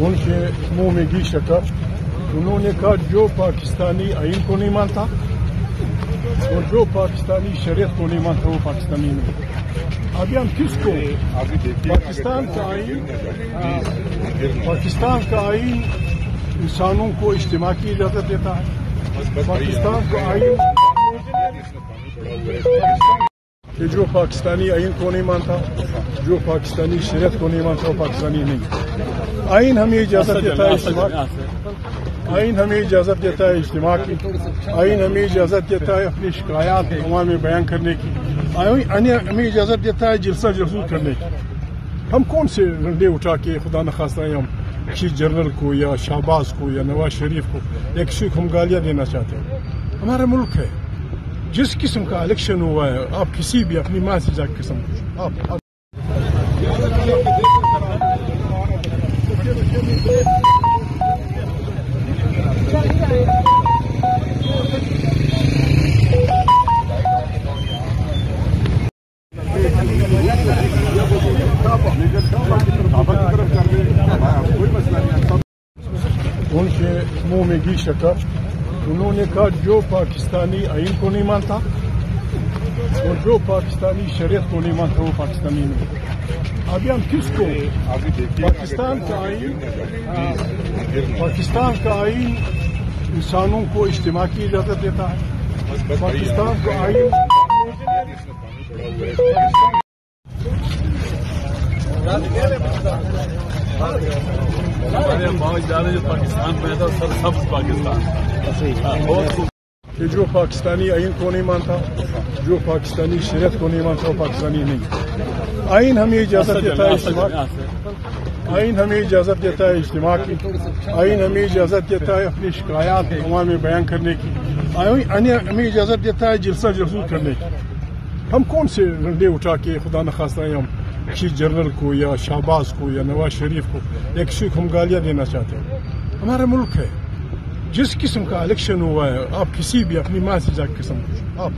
ان کے منہ میں گھی شکر. انہوں نے کہا جو پاکستانی آئین کو نہیں مانتا اور جو پاکستانی شریعت کو نہیں مانتا وہ پاکستانی نہیں. ابھی ہم کس کو پاکستان کا آئین انسانوں کو اجتماع کی اجازت دیتا ہے. پاکستان کا آئین کہ جو پاکستانی آئین کو نہیں مانتا, جو پاکستانی شریعت کو نہیں مانتا وہ پاکستانی نہیں. آئین ہمیں اجازت دیتا ہے اجتماع کی, آئین ہمیں اجازت دیتا ہے اجتماع کی, آئین ہمیں اجازت دیتا ہے اپنی شکایات عوام میں بیان کرنے کی, آئین ہمیں اجازت دیتا ہے جلسہ جلوس کرنے کی. ہم کون سے ڈنڈے اٹھا کے خدا نخواستہ ہم کسی جنرل کو یا شہباز کو یا نواز شریف کو یا کسی کو ہم گالیاں دینا چاہتے ہیں؟ ہمارا ملک ہے, جس قسم کا الیکشن ہوا ہے آپ کسی بھی اپنی ماں سے جا کے سمجھو. آپ ان کے منہ میں گھی شکر. انہوں نے کہا جو پاکستانی آئین کو نہیں مانتا اور جو پاکستانی شریعت کو نہیں مانتا وہ پاکستانی نہیں. ابھی ہم کس کو پاکستان کا آئین انسانوں کو اجتماع کی اجازت دیتا ہے. پاکستان کا آئین پاکستان میں تھا سب پاکستان کہ جو پاکستانی آئین کو نہیں مانتا, جو پاکستانی شریعت کو نہیں مانتا وہ پاکستانی نہیں. آئین ہمیں اجازت دیتا ہے اجتماع کی, آئین ہمیں اجازت دیتا ہے اجتماع کی, آئین ہمیں اجازت دیتا ہے اپنی شکایات عوام میں بیان کرنے کی, آئین ہمیں اجازت دیتا ہے جلسہ جلوس کرنے کی. ہم کون سے ڈنڈے اٹھا کے خدا نخواستہ ہم کسی جنرل کو یا شہباز کو یا نواز شریف کو یا کسی کو ہم گالیاں دینا چاہتے ہیں؟ ہمارا ملک ہے, جس قسم کا الیکشن ہوا ہے آپ کسی بھی اپنی ماں سے جا کے سمجھو. آپ